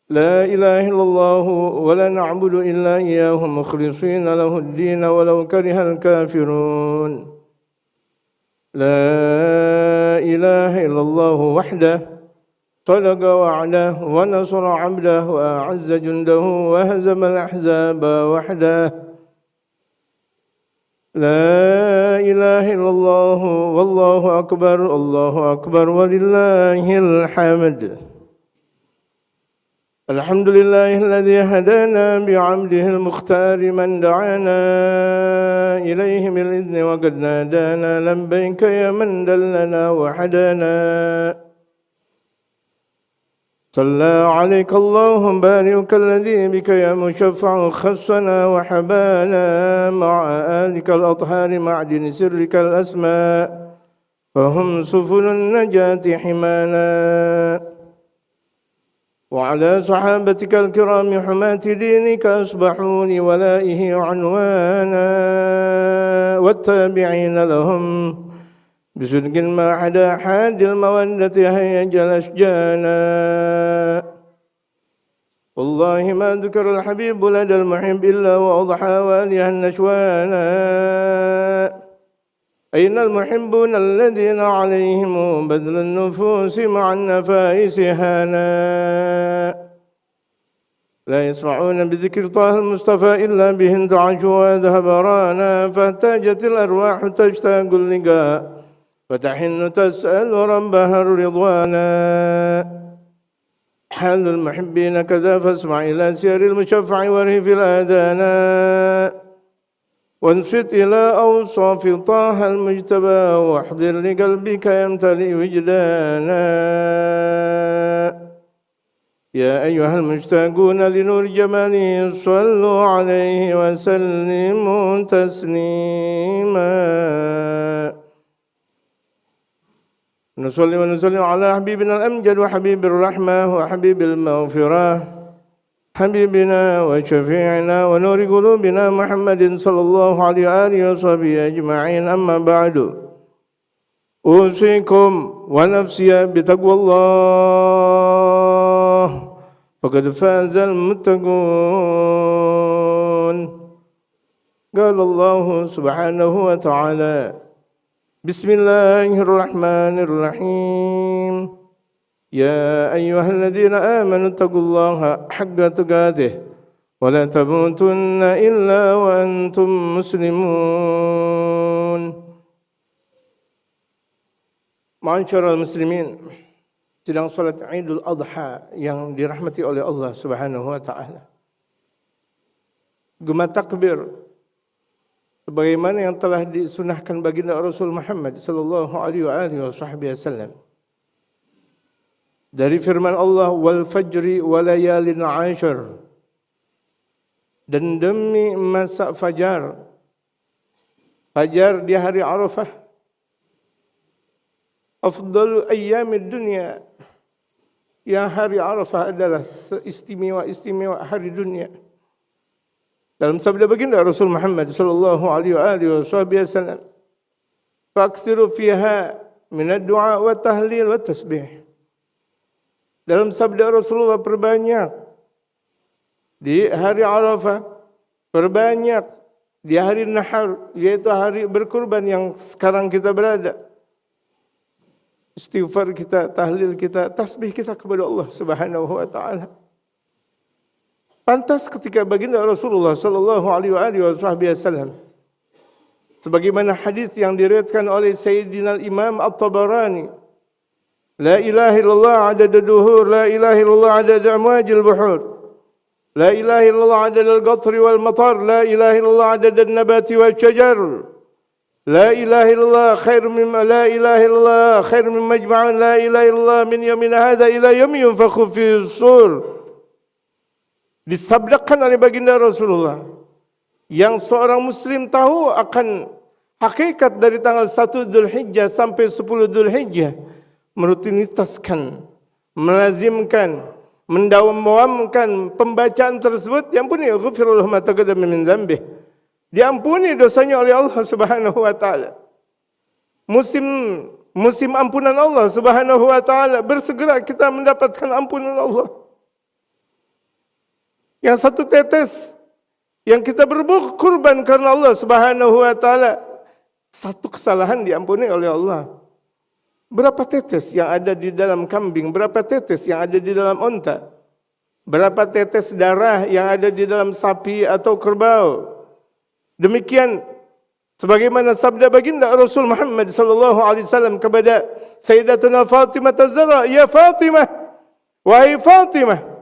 لا إله إلا الله ولا نعبد إلا إياه مخلصين له الدين ولو كره الكافرون لا إله إلا الله وحده صدق وعده ونصر عبده وأعز جنده وهزم الأحزاب وحده لا إله إلا الله والله أكبر ولله الحمد الحمد لله الذي هدانا بعبده المختار من دعانا إليه بالإذن وقد نادانا لبيك يا من دلنا وحدانا صلى عليك الله بارك الذي بك يا مشفع خصنا وحبانا مع آلك الأطهار معدن سرك الأسماء فهم سفل النجاة حمانا وعلى صحابتك الكرام حماة دينك أصبحوا لولائه عنوانا والتابعين لهم بصدق ما حدا حاد المودة هيج الأشجانا والله ما ذكر الحبيب لدى المحب إلا وأضحى واليها النشوانا أين المحبون الذين عليهم بذل النفوس مع النفائس هانا لا يسمعون بذكر طه المصطفى إلا به انتعشوا وذهب رانا فاحتاجت الأرواح تشتاق اللقاء فتحن تسأل ربها الرضوانا حال المحبين كذا فاسمع إلى سير المشفع ورهف الآذانا وانصت إلى أوصاف طه المجتبى واحضر لقلبك يمتلئ وجدانا يا أيها المشتاقون لنور جماله صلوا عليه وسلموا تسليما نصلي ونسلم على حبيبنا الأمجد وحبيب الرحمة وحبيب المغفرة حبيبنا وشفيعنا ونور قلوبنا محمد صلى الله عليه وآله وصحبه أجمعين أما بعد أوصيكم ونفسي بتقوى الله فقد فاز المتقون قال الله سبحانه وتعالى بسم الله الرحمن الرحيم يا أيها الذين آمنوا اتقوا الله حق تقاته ولا تموتن إلا وأنتم مسلمون Ma'asyiral muslimin, sedang salat Idul Adha yang dirahmati oleh Allah Subhanahu wa taala. Gema takbir sebagaimana yang telah disunahkan baginda Rasul Muhammad sallallahu alaihi wasallam. Dari firman Allah wal fajri wa layalin 'ashar, dan demi masa fajar di hari Arafah, afdalu ayyamid dunya, yang hari Arafah adalah istimewa hari dunia. Dalam sabda baginda Rasul Muhammad sallallahu alaihi wasallam, "Faksiru fiha min ad-du'a wa tahlil wa tasbih." Dalam sabda Rasulullah, perbanyak di hari Arafah, perbanyak di hari Nahar, yaitu hari berkurban yang sekarang kita berada. Istighfar kita, tahlil kita, tasbih kita kepada Allah Subhanahu wa taala. Pantas ketika baginda Rasulullah sallallahu alaihi wasallam, sebagaimana hadis yang diriwayatkan oleh Sayyidina Imam At-Tabarani, la ilaha illallah adada duhur, la ilaha illallah adada amwajil buhur, la ilaha illallah adada al-qatri wal matar, la ilaha illallah adada an-nabati wal syajar, la ilaha illallah khair mimma la ilaha illallah khair mimma majma'un, la ilaha illallah min yawmina hadha ila yawmi yunfakhu fi sur. Disabdakan oleh baginda Rasulullah, yang seorang muslim tahu akan hakikat dari tanggal 1 Dzulhijjah sampai 10 Dzulhijjah, merutinitaskan, melazimkan, mendawamkan pembacaan tersebut, diampuni ghufirallahu ma taqaddama min dzambih, diampuni dosanya oleh Allah Subhanahu wa taala. Musim ampunan Allah Subhanahu wa taala, bersegera kita mendapatkan ampunan Allah. Yang satu tetes yang kita berkorban karena Allah Subhanahu wa taala, satu kesalahan diampuni oleh Allah. Berapa tetes yang ada di dalam kambing, berapa tetes yang ada di dalam unta, berapa tetes darah yang ada di dalam sapi atau kerbau. Demikian sebagaimana sabda baginda Rasul Muhammad sallallahu alaihi wasallam kepada Sayyidatuna Fatimah Az-Zahra, "Ya Fatimah, wahai Fatimah."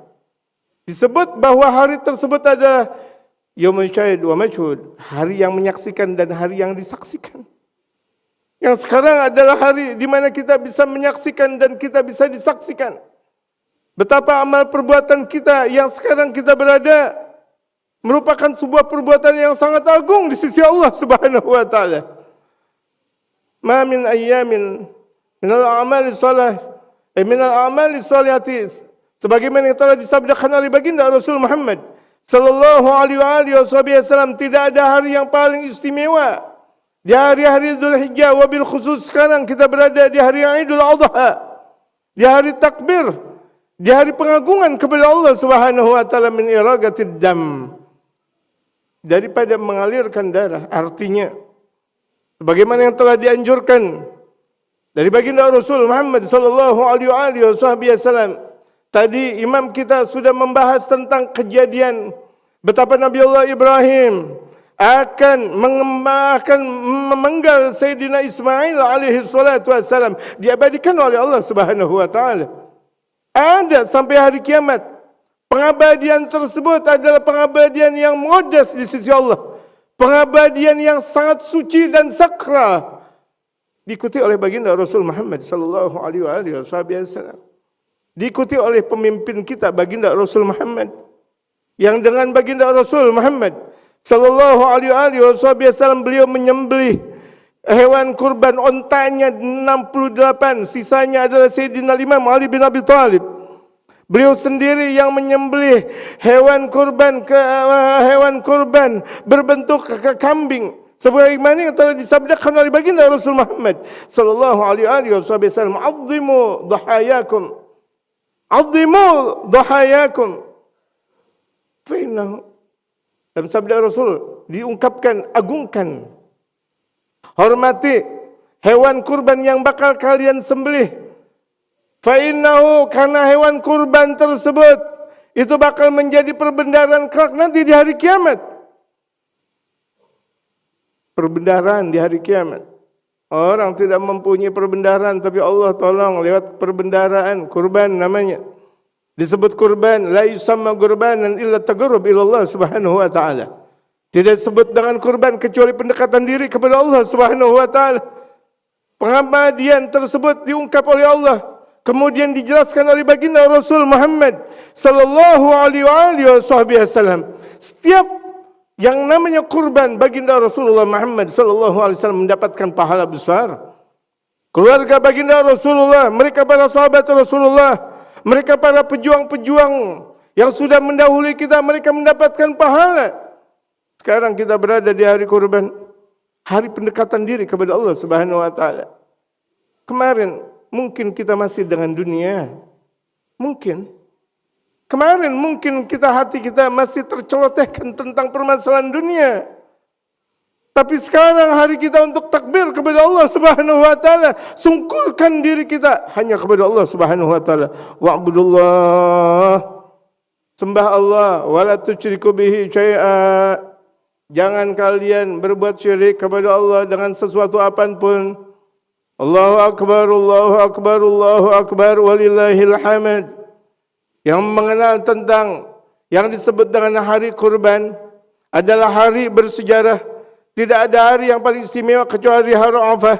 Disebut bahwa hari tersebut adalah Yaumul Syahid wa Mashhud, hari yang menyaksikan dan hari yang disaksikan. Yang sekarang adalah hari di mana kita bisa menyaksikan dan kita bisa disaksikan. Betapa amal perbuatan kita yang sekarang kita berada merupakan sebuah perbuatan yang sangat agung di sisi Allah Subhanahu wa taala. Ma min ayyamin minal a'mali shalah minal a'mali shalihati, sebagaimana yang telah disabdakan oleh baginda Rasul Muhammad sallallahu alaihi wasallam, tidak ada hari yang paling istimewa di hari-hari Dzulhijjah, wabil khusus sekarang kita berada di hari Idul Adha, di hari takbir, di hari pengagungan kepada Allah Subhanahu wa taala, min iraqatid dam, daripada mengalirkan darah. Artinya sebagaimana yang telah dianjurkan dari baginda Rasul Muhammad sallallahu alaihi wasallam. Tadi imam kita sudah membahas tentang kejadian betapa Nabi Allah Ibrahim akan memenggal Sayyidina Ismail alaihi salatu wassalam, diabadikan oleh Allah Subhanahu wa taala. Ada sampai hari kiamat. Pengabadian tersebut adalah pengabadian yang modest di sisi Allah. Pengabadian yang sangat suci dan sakral. Diikuti oleh baginda Rasul Muhammad sallallahu alaihi wasallam. Diikuti oleh pemimpin kita baginda Rasul Muhammad, yang dengan baginda Rasul Muhammad sallallahu alaihi wasallam beliau menyembelih hewan kurban ontanya 68, sisanya adalah Sayyidina Imam Ali bin Abi Thalib. Beliau sendiri yang menyembelih hewan kurban berbentuk kambing, sebagaimana yang telah disabdakan oleh baginda Rasul Muhammad sallallahu alaihi wasallam, "Azzimu dhahayakum, azzimu dhahayakum." Dalam sabda Rasul diungkapkan, agungkan, hormati hewan kurban yang bakal kalian sembelih. Fa'innahu, karena hewan kurban tersebut itu bakal menjadi perbendaharaan kelak nanti di hari kiamat. Perbendaharaan di hari kiamat. Orang tidak mempunyai perbendaharaan, tapi Allah tolong lewat perbendaharaan, kurban namanya. Disebut kurban, la yusamma qurbanan illa taqarrub ila Allah Subhanahu wa taala. Tidak disebut dengan kurban kecuali pendekatan diri kepada Allah Subhanahu wa taala. Pengabdian tersebut diungkap oleh Allah, kemudian dijelaskan oleh baginda Rasul Muhammad sallallahu alaihi wasallam. Setiap yang namanya kurban, baginda Rasulullah Muhammad sallallahu alaihi wasallam mendapatkan pahala besar. Keluarga baginda Rasulullah, mereka para sahabat Rasulullah, mereka para pejuang-pejuang yang sudah mendahului kita, mereka mendapatkan pahala. Sekarang kita berada di hari kurban, hari pendekatan diri kepada Allah Subhanahu wa taala. Kemarin mungkin kita masih dengan dunia. Mungkin. Kemarin mungkin hati kita masih tercelotehkan tentang permasalahan dunia. Tapi sekarang hari kita untuk takbir kepada Allah Subhanahu wa taala, sungkurkan diri kita hanya kepada Allah Subhanahu wa taala. Wa'budullah, sembah Allah, wala tusyriku bihi syai'a. Jangan kalian berbuat syirik kepada Allah dengan sesuatu apapun. Allahu akbar, Allahu akbar, Allahu akbar, walillahil hamd. Yang mengenal tentang yang disebut dengan hari kurban adalah hari bersejarah. Tidak ada hari yang paling istimewa kecuali hari Arafah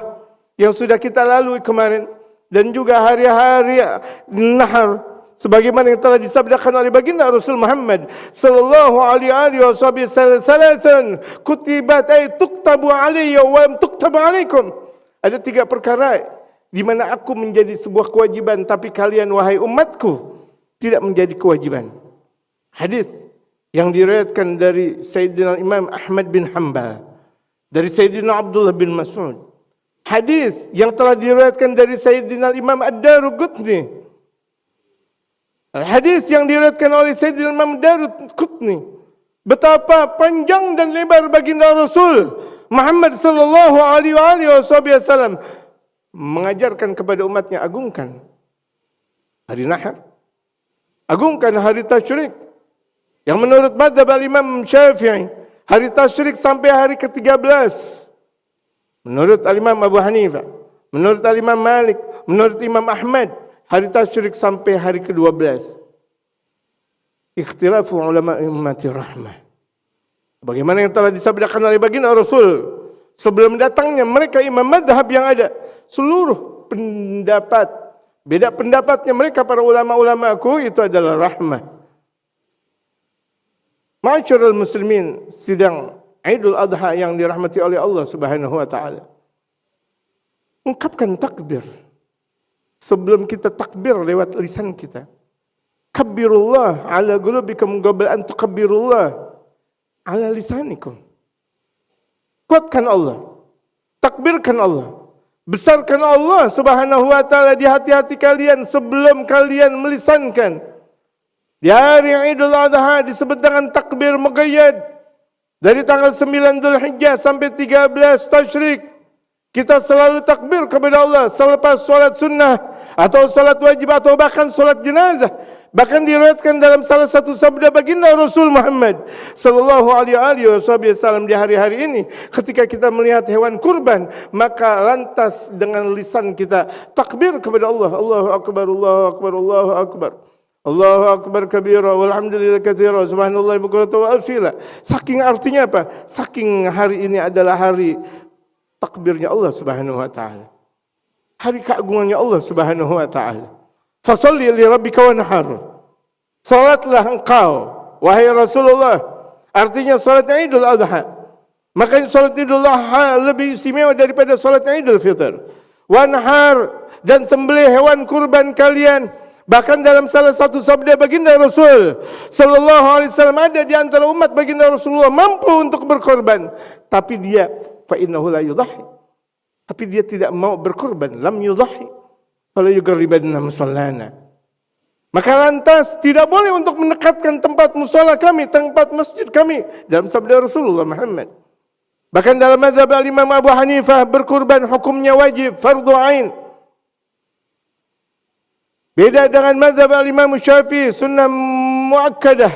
yang sudah kita lalui kemarin, dan juga hari-hari Nahar sebagaimana yang telah disabdakan oleh baginda Rasul Muhammad sallallahu alaihi wasallam, "Thalathan kutibat ay tuktabu alayya wa lam tuktabu alaikum." Ada 3 perkara di mana aku menjadi sebuah kewajiban, tapi kalian wahai umatku tidak menjadi kewajiban. Hadis yang diriwayatkan dari Sayyidina Imam Ahmad bin Hanbal, dari Sayyidina Abdullah bin Mas'ud. Hadis yang telah diriwayatkan dari Sayyidina Imam Ad-Daruqutni. Hadis yang diriwayatkan oleh Sayyidina Imam Daruqutni, betapa panjang dan lebar baginda Rasul Muhammad sallallahu alaihi wasallam mengajarkan kepada umatnya, agungkan hari Nahar, agungkan hari Tasyrik. Yang menurut mazhab Imam Syafi'i, hari Tasyrik sampai hari ke-13. Menurut Imam Abu Hanifah, menurut Imam Malik, menurut Imam Ahmad, hari Tasyrik sampai hari ke-12. Ikhtilafu ulama ummati rahmah. Bagaimana yang telah disabdakan oleh baginda Rasul sebelum datangnya mereka imam madhab yang ada, seluruh pendapat, beda pendapatnya mereka para ulama-ulamaku itu adalah rahmah. Ma'asyiral muslimin, sidang Idul Adha yang dirahmati oleh Allah Subhanahu wa taala. Ungkapkan takbir. Sebelum kita takbir lewat lisan kita. Kabbirullah ala qulubikum qabla an tukabbirullah ala lisanikum. Kuatkan Allah. Takbirkan Allah. Besarkan Allah Subhanahu wa taala di hati-hati kalian sebelum kalian melisankan. Di hari Idul Adha disebut dengan takbir muqayyad. Dari tanggal 9 Dzulhijjah sampai 13 Tasyrik, kita selalu takbir kepada Allah selepas solat sunnah atau solat wajib atau bahkan solat jenazah. Bahkan diriwayatkan dalam salah satu sabda baginda Rasul Muhammad sallallahu alaihi wasallam di hari-hari ini, ketika kita melihat hewan kurban, maka lantas dengan lisan kita takbir kepada Allah. Allahu akbar, Allahu akbar, Allahu akbar. Allahu akbar kabira walhamdulillah katsira subhanallah bukratan wa asila. Saking artinya apa? Saking hari ini adalah hari takbirnya Allah Subhanahu wa taala. Hari keagungannya Allah Subhanahu wa taala. Fasholli li rabbika wanhar. Salatlah engkau wahai Rasulullah. Artinya salat Idul Adha. Makanya salat Idul Adha lebih istimewa daripada salat Idul Fitr. Wanhar, dan sembelih hewan kurban kalian. Bahkan dalam salah satu sabda baginda Rasul sallallahu alaihi wasallam, ada di antara umat baginda Rasulullah mampu untuk berkorban, tapi dia fa innahu la yudhi. Tapi dia tidak mau berkorban, lam yudhi. Fala yuqarribanna musallana. Maka lantas tidak boleh untuk mendekatkan tempat musala kami, tempat masjid kami, dalam sabda Rasulullah Muhammad. Bahkan dalam mazhab Imam Abu Hanifah, berkorban hukumnya wajib, fardhu ain. Beda dengan mazhab Imam Syafi'i, sunnah muakkadah.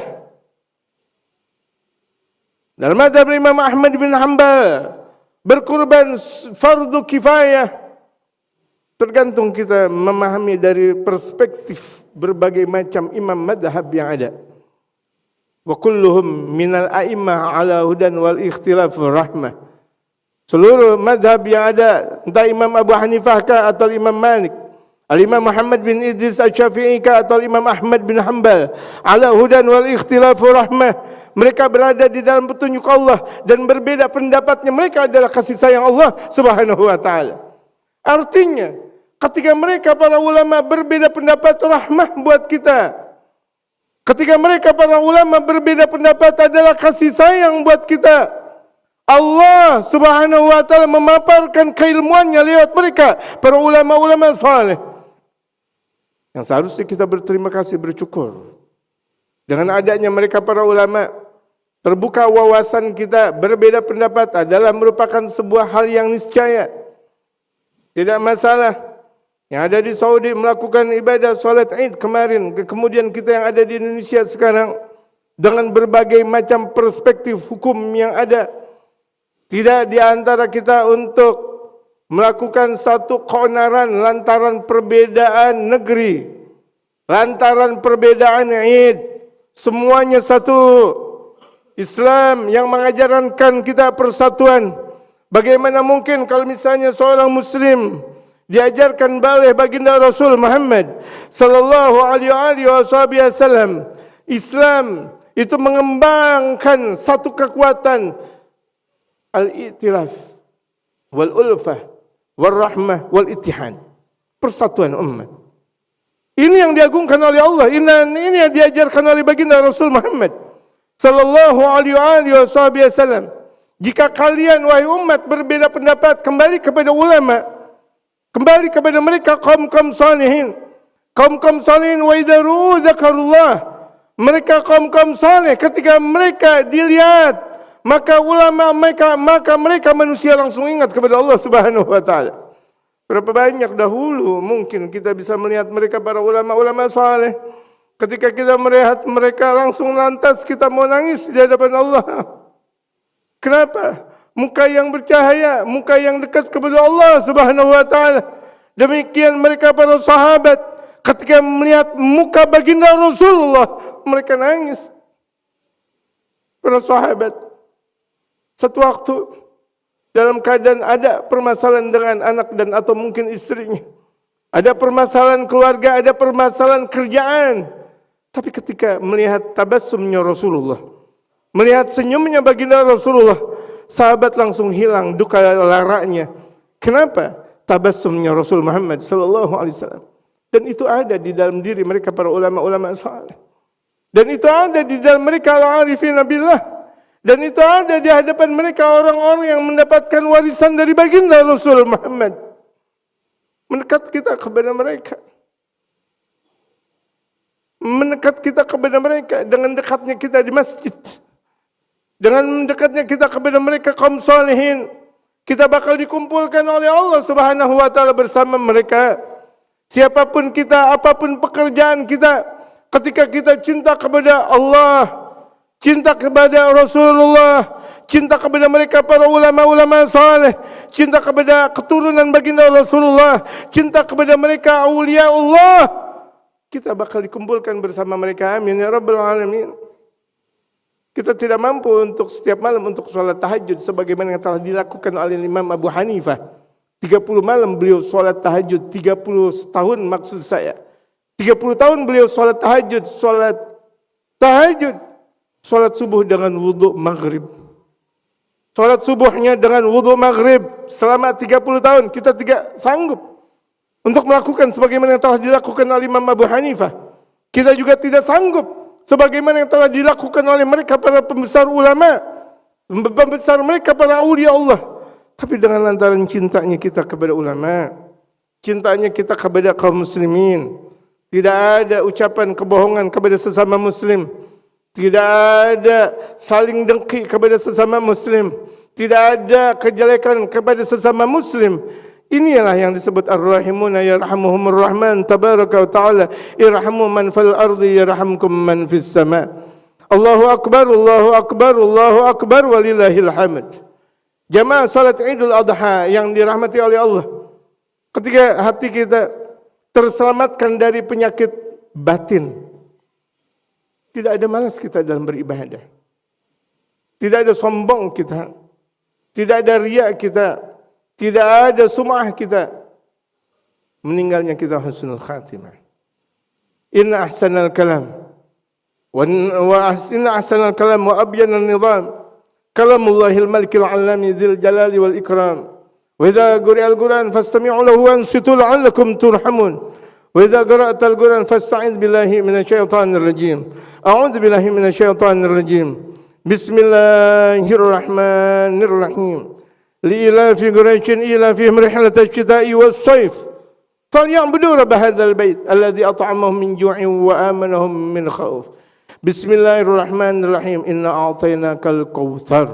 Dalam mazhab Imam Ahmad bin Hanbal, berkurban fardu kifayah. Tergantung kita memahami dari perspektif berbagai macam imam madhab yang ada. Wa kulluhum minal a'immah ala hudan wal ikhtilaf rahmah. Seluruh madhab yang ada, entah Imam Abu Hanifah kah atau Imam Malik, Al-Imam Muhammad bin Idris Al-Syafi'i kah atau Imam Ahmad bin Hanbal, ala hudan wal ikhtilaf rahmah. Mereka berada di dalam petunjuk Allah dan berbeda pendapatnya, mereka adalah kasih sayang Allah Subhanahu wa taala. Artinya, ketika mereka para ulama berbeda pendapat, rahmah buat kita. Ketika mereka para ulama berbeda pendapat, adalah kasih sayang buat kita. Allah Subhanahu wa taala memaparkan keilmuannya lewat mereka, para ulama-ulama saleh. Yang seharusnya kita berterima kasih, bersyukur. Dengan adanya mereka para ulama, terbuka wawasan kita, berbeda pendapat adalah merupakan sebuah hal yang niscaya. Tidak masalah. Yang ada di Saudi melakukan ibadah solat Id kemarin, kemudian kita yang ada di Indonesia sekarang, dengan berbagai macam perspektif hukum yang ada. Tidak di antara kita untuk melakukan satu keonaran lantaran perbedaan negeri, lantaran perbedaan Id. Semuanya satu. Islam yang mengajarkan kita persatuan. Bagaimana mungkin kalau misalnya seorang muslim diajarkan oleh baginda Rasul Muhammad sallallahu alaihi wasallam, Islam itu mengembangkan satu kekuatan al-i'tilaf wal ulfah wal rahmah wal ittihad, persatuan umat. Ini yang diagungkan oleh Allah, ini yang diajarkan oleh baginda Rasul Muhammad sallallahu alaihi wasallam. Jika kalian wahai umat berbeda pendapat, kembali kepada ulama, kembali kepada mereka kaum-kaum salihin, Kaum-kaum salihin wa idzaru dzakarullah. Mereka kaum-kaum saleh ketika mereka dilihat maka mereka manusia langsung ingat kepada Allah Subhanahu wa taala. Berapa banyak dahulu mungkin kita bisa melihat mereka para ulama-ulama saleh. Ketika kita melihat mereka langsung lantas kita mau nangis di hadapan Allah. Kenapa? Muka yang bercahaya, muka yang dekat kepada Allah Subhanahu wa taala. Demikian mereka para sahabat ketika melihat muka baginda Rasulullah mereka nangis. Para sahabat satu waktu dalam keadaan ada permasalahan dengan anak dan atau mungkin istrinya. Ada permasalahan keluarga, ada permasalahan kerjaan. Tapi ketika melihat tabassumnya Rasulullah, melihat senyumnya baginda Rasulullah, sahabat langsung hilang duka laranya. Kenapa? Tabassumnya Rasul Muhammad sallallahu alaihi wasallam. Dan itu ada di dalam diri mereka para ulama-ulama saleh. Dan itu ada di dalam mereka al-arifin billah. Dan itu ada di hadapan mereka orang-orang yang mendapatkan warisan dari baginda Rasul Muhammad. Mendekat kita kepada mereka. Mendekat kita kepada mereka dengan dekatnya kita di masjid. Dengan dekatnya kita kepada mereka kaum salihin. Kita bakal dikumpulkan oleh Allah Subhanahu wa taala bersama mereka. Siapapun kita, apapun pekerjaan kita, ketika kita cinta kepada Allah, cinta kepada Rasulullah, cinta kepada mereka para ulama-ulama saleh, cinta kepada keturunan baginda Rasulullah, cinta kepada mereka aulia Allah, kita bakal dikumpulkan bersama mereka. Amin ya rabbal alamin. Kita tidak mampu untuk setiap malam untuk salat tahajud sebagaimana yang telah dilakukan oleh Imam Abu Hanifah. 30 malam beliau salat tahajud, 30 tahun maksud saya. 30 tahun beliau salat tahajud, salat subuh dengan wudu maghrib. Salat subuhnya dengan wudu maghrib selama 30 tahun kita tidak sanggup untuk melakukan sebagaimana yang telah dilakukan oleh Imam Abu Hanifah. Kita juga tidak sanggup sebagaimana yang telah dilakukan oleh mereka para pembesar ulama, pembesar mereka para aulia Allah. Tapi dengan lantaran cintanya kita kepada ulama, cintanya kita kepada kaum muslimin, tidak ada ucapan kebohongan kepada sesama muslim, tidak ada saling dengki kepada sesama muslim, tidak ada kejelekan kepada sesama muslim. Inilah yang disebut ar-rahimuna yarhamuhumur rahman tabaraka wa ta'ala irhamu man fil ardi yarhamkum man fis sama. Allahu akbar, Allahu akbar, Allahu akbar walillahil hamd. Jamaah salat Idul Adha yang dirahmati oleh Allah. Ketika hati kita terselamatkan dari penyakit batin, tidak ada malas kita dalam beribadah. Tidak ada sombong kita. Tidak ada riya kita. Tidak ada sum'ah kita. Meninggalnya kita husnul khatimah. Inna ahsanal kalam wa abyanal nizam Kalamullahil malikil alami dzil jalali wal ikram. Wa idza quri'al Qur'an fastami'u lahu wansitu la'allakum turhamun. Wa idza qara'tal Qur'an fasta'iz billahi minasyaitonir rajim. A'udzu billahi minasyaitonir rajim. Bismillahirrahmanirrahim. Li'ilafi Quraisyin ilafihim rihlatash shita'i was-sayf. Falya'budu rabb hadzal bait alladzi at'amahum min ju'in wa amanahum min khauf. Bismillahirrahmanirrahim. Inna a'tainakal kautsar.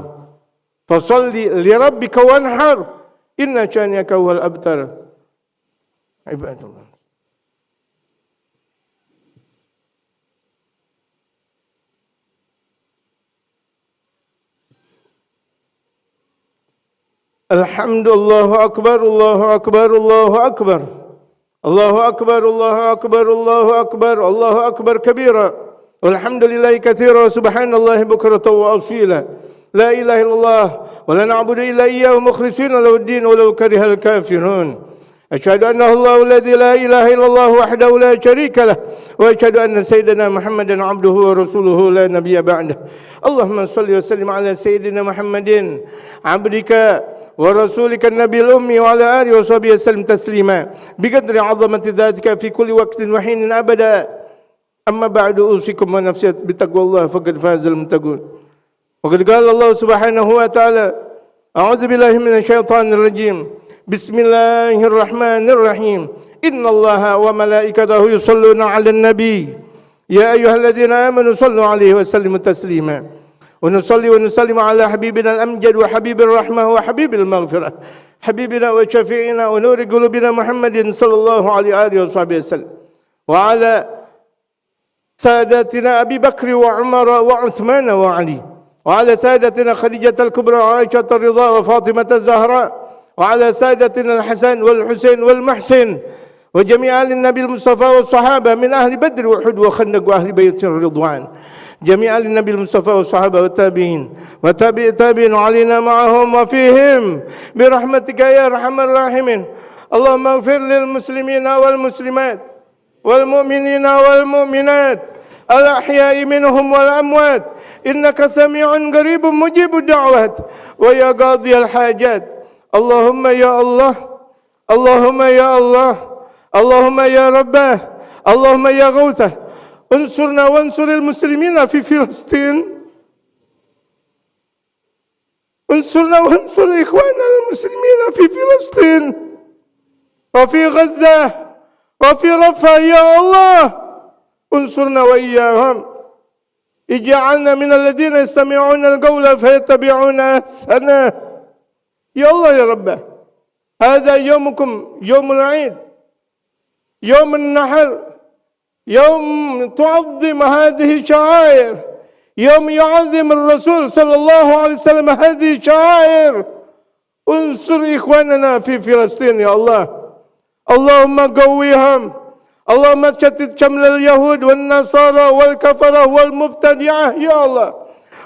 Fasholli li rabbika wanhar. Inna syani'aka huwal abtar. Ibadallah. Alhamdulillah akbar, Allahu akbar, Allahu akbar. Allahu akbar, Allahu akbar, Allahu akbar, Allahu akbar kabira. Walhamdulillahi katsira subhanallahi bukratan wa asila. La ilaha illallah wa la na'budu illa iyyahu mukhlishina lahu ad-din walau karihal kafirun. Asyhadu anna Allahu alladzi la ilaha illallah wahdahu la syarika lah wa asyhadu anna sayyidina Muhammadan 'abduhu wa rasuluhu la nabiyya ba'dah. Allahumma shalli wa sallim ala sayyidina Muhammadin 'abdika wa rasulika an-nabiyil ummi wa ala alihi wa sahbihi sallam taslima biqadri 'azamati dzatika fi kulli waqtin wa hinin abada. Amma ba'du usikum wa nafsi bitaqwallah faqad fazal muttaqun. Wa qad qala Allah subhanahu wa ta'ala a'udzu billahi minasyaitonir rajim. Bismillahirrahmanirrahim. Innallaha wa malaikatahu yusholluna 'alan nabi. Ya ayyuhalladzina amanu shallu 'alaihi wa sallimu taslima. Wa nusalli wa nusallimu 'ala habibina al-amjad wa habibir rahmah wa habibil maghfirah. Habibina wa syafi'ina wa nuri qulubina Muhammadin sallallahu alaihi wasallam. Wa 'ala سادتنا أبي بكر وعمر وعثمان وعلي وعلى سادتنا خديجة الكبرى وعائشة الرضا وفاطمة الزهراء وعلى سادتنا الحسن والحسين والمحسن وجميع آل النبي المصطفى والصحابة من أهل بدر وأحد وخندق وأهل بيت الرضوان جميع آل النبي المصطفى والصحابة والتابعين وتابع التابعين علينا معهم وفيهم برحمتك يا أرحم الراحمين. اللهم اغفر للمسلمين والمسلمات والمؤمنين والمؤمنات الأحياء منهم والأموات إنك سميع قريب مجيب الدعوات ويا قاضي الحاجات. اللهم يا الله، اللهم يا الله، اللهم يا رباه، اللهم يا غوثه، انصرنا وانصر المسلمين في فلسطين، انصرنا وانصر إخواننا المسلمين في فلسطين وفي غزة وفي رفح يا الله، انصرنا وإياهم. اجعلنا من الذين يستمعون القول فيتبعون أحسنه. يا الله يا رب، هذا يومكم، يوم العيد، يوم النحر، يوم تعظم هذه الشعائر، يوم يعظم الرسول صلى الله عليه وسلم هذه الشعائر. انصر إخواننا في فلسطين يا الله، اللهم قويهم، اللهم شتت شمل اليهود والنصارى والكفرة والمبتدعة يا الله،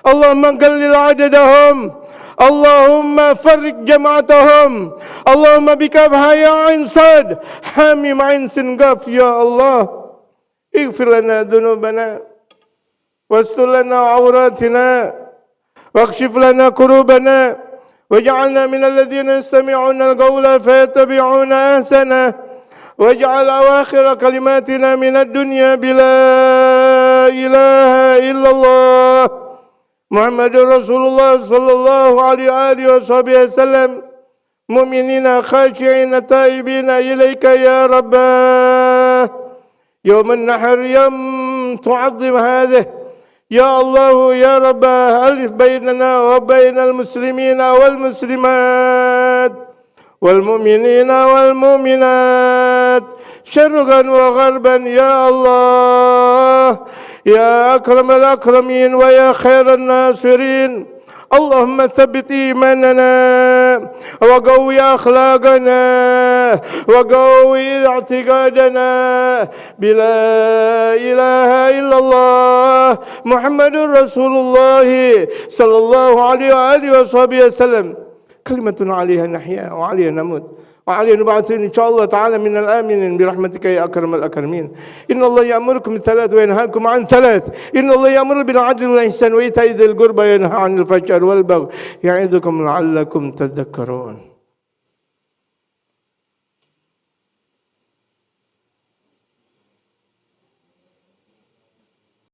اللهم قلل عددهم، اللهم فرق جماعتهم، اللهم بكافها يا عين صاد حاميم عين سنقاف يا الله. اغفر لنا ذنوبنا واستر لنا عوراتنا واكشف لنا كروبنا واجعلنا من الذين يستمعون القول فيتبعون أحسنه واجعل أواخر كلماتنا من الدنيا بلا إله إلا الله محمد رسول الله صلى الله عليه وآله وصحبه وسلم مؤمنين خاشعين تائبين إليك يا رب. يوم النحر يوم تعظم هذه يا الله يا رب، ألف بيننا وبين المسلمين والمسلمات والمؤمنين والمؤمنات شرقا وغربا يا الله يا أكرم الأكرمين ويا خير الناصرين. اللهم ثبت إيماننا وقوي أخلاقنا وقوي اعتقادنا بلا إله إلا الله محمد رسول الله صلى الله عليه وآله وصحبه وسلم. كلمة عليها نحيا وعليها نموت وعليها نبعث إن شاء الله تعالى من الآمنين برحمتك يا أكرم الأكرمين. إن الله يأمركم بالثلاث وينهاكم عن ثلاث. إن الله يأمر بالعدل والإحسان وإيتاء ذي القربى وينهى عن الفحشاء والبغي يعظكم لعلكم تذكرون.